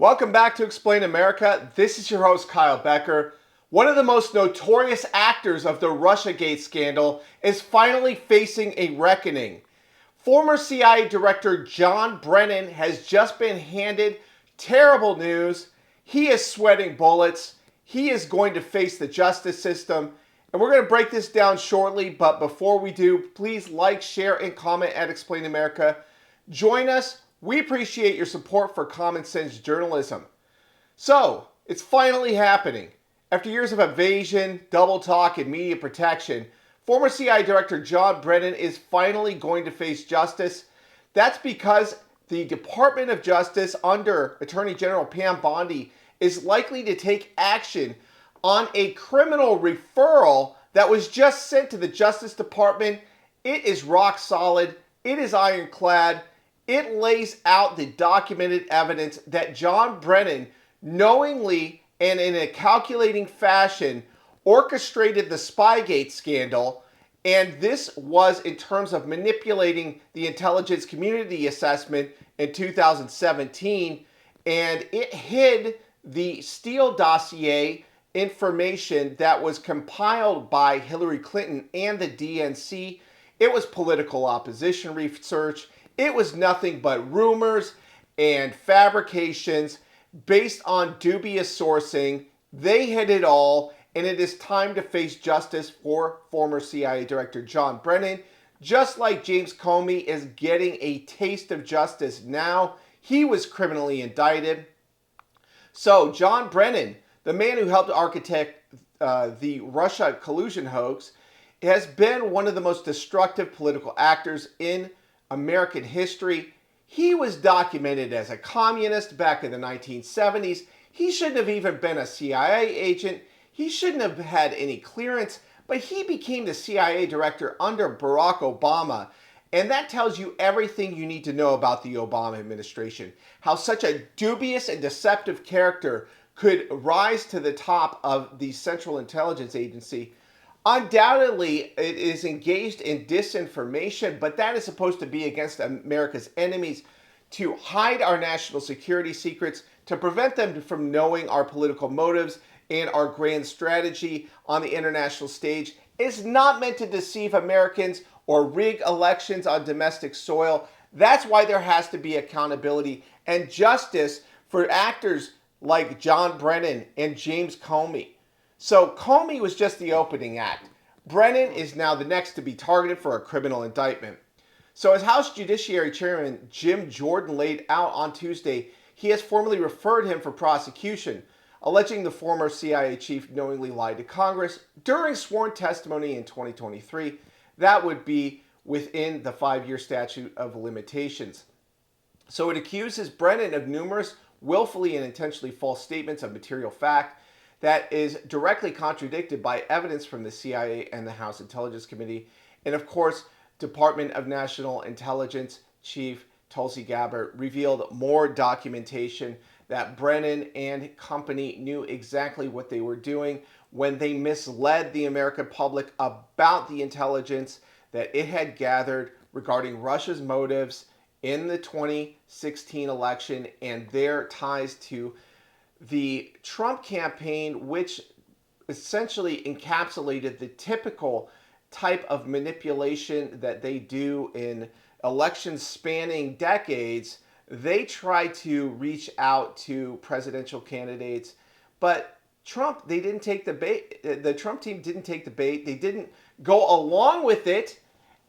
Welcome back to Explain America. This is your host, Kyle Becker. One of the most notorious actors of the Russiagate scandal is finally facing a reckoning. Former CIA Director John Brennan has just been handed terrible news. He is sweating bullets. He is going to face the justice system. And we're going to break this down shortly, but before we do, please like, share, and comment at Explain America. Join us. We appreciate your support for common sense journalism. So, it's finally happening. After years of evasion, double talk, and media protection, former CIA Director John Brennan is finally going to face justice. That's because the Department of Justice under Attorney General Pam Bondi is likely to take action on a criminal referral that was just sent to the Justice Department. It is rock solid. It is ironclad. It lays out the documented evidence that John Brennan knowingly and in a calculating fashion orchestrated the Spygate scandal. And this was in terms of manipulating the intelligence community assessment in 2017. And it hid the Steele dossier information that was compiled by Hillary Clinton and the DNC. It was political opposition research. It was nothing but rumors and fabrications based on dubious sourcing. They hid it all, and it is time to face justice for former CIA Director John Brennan. Just like James Comey is getting a taste of justice now, he was criminally indicted. So John Brennan, the man who helped architect the Russia collusion hoax, has been one of the most destructive political actors in American history. He was documented as a communist back in the 1970s. He shouldn't have even been a CIA agent. He shouldn't have had any clearance, but he became the CIA director under Barack Obama. And that tells you everything you need to know about the Obama administration. How such a dubious and deceptive character could rise to the top of the Central Intelligence Agency. Undoubtedly, it is engaged in disinformation, but that is supposed to be against America's enemies, to hide our national security secrets, to prevent them from knowing our political motives and our grand strategy on the international stage. It's not meant to deceive Americans or rig elections on domestic soil. That's why there has to be accountability and justice for actors like John Brennan and James Comey. So Comey was just the opening act. Brennan is now the next to be targeted for a criminal indictment. So as House Judiciary Chairman Jim Jordan laid out on Tuesday, he has formally referred him for prosecution, alleging the former CIA chief knowingly lied to Congress during sworn testimony in 2023. That would be within the 5-year statute of limitations. So it accuses Brennan of numerous willfully and intentionally false statements of material fact that is directly contradicted by evidence from the CIA and the House Intelligence Committee. And of course, Department of National Intelligence Chief Tulsi Gabbard revealed more documentation that Brennan and company knew exactly what they were doing when they misled the American public about the intelligence that it had gathered regarding Russia's motives in the 2016 election and their ties to the Trump campaign, which essentially encapsulated the typical type of manipulation that they do in elections spanning decades. They try to reach out to presidential candidates, but Trump, they didn't take the bait. The Trump team didn't take the bait. They didn't go along with it.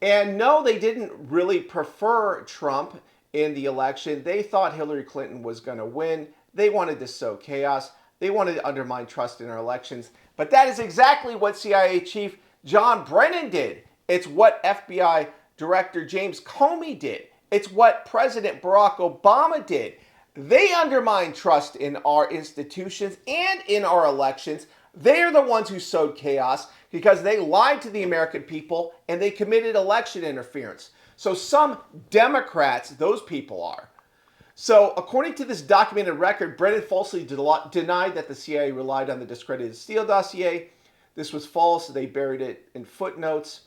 And no, they didn't really prefer Trump in the election. They thought Hillary Clinton was going to win. They wanted to sow chaos. They wanted to undermine trust in our elections. But that is exactly what CIA Chief John Brennan did. It's what FBI Director James Comey did. It's what President Barack Obama did. They undermined trust in our institutions and in our elections. They are the ones who sowed chaos because they lied to the American people and they committed election interference. So some Democrats, those people are. So according to this documented record, Brennan falsely denied that the CIA relied on the discredited Steele dossier. This was false. They buried it in footnotes.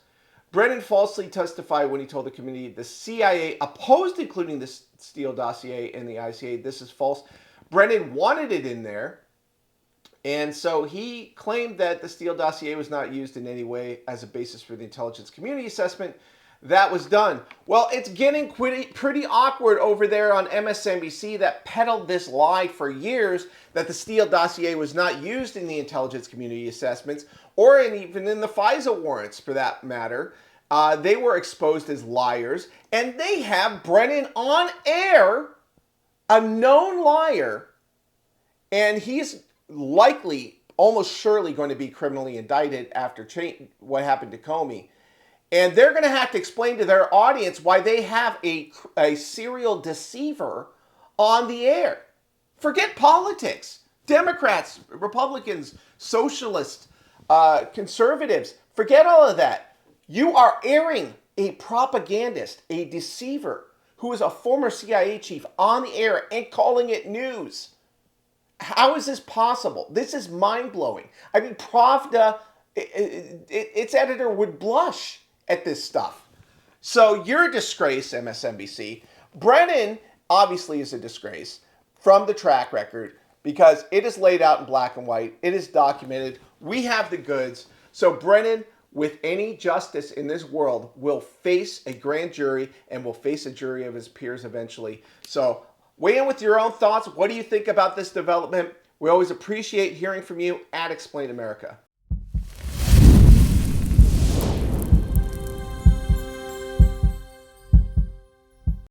Brennan falsely testified when he told the committee the CIA opposed including the Steele dossier in the ICA. This is false. Brennan wanted it in there, and so he claimed that the Steele dossier was not used in any way as a basis for the intelligence community assessment that was done. Well, it's getting pretty awkward over there on MSNBC that peddled this lie for years that the Steele dossier was not used in the intelligence community assessments or even in the FISA warrants for that matter. They were exposed as liars, and they have Brennan on air, a known liar, and he's likely, almost surely going to be criminally indicted after what happened to Comey. And they're going to have to explain to their audience why they have a serial deceiver on the air. Forget politics. Democrats, Republicans, socialists, conservatives, forget all of that. You are airing a propagandist, a deceiver, who is a former CIA chief on the air and calling it news. How is this possible? This is mind-blowing. I mean, Pravda, its editor would blush at this stuff. So you're a disgrace, MSNBC. Brennan obviously is a disgrace from the track record because it is laid out in black and white. It is documented. We have the goods. So Brennan, with any justice in this world, will face a grand jury and will face a jury of his peers eventually. So weigh in with your own thoughts. What do you think about this development? We always appreciate hearing from you at Explain America.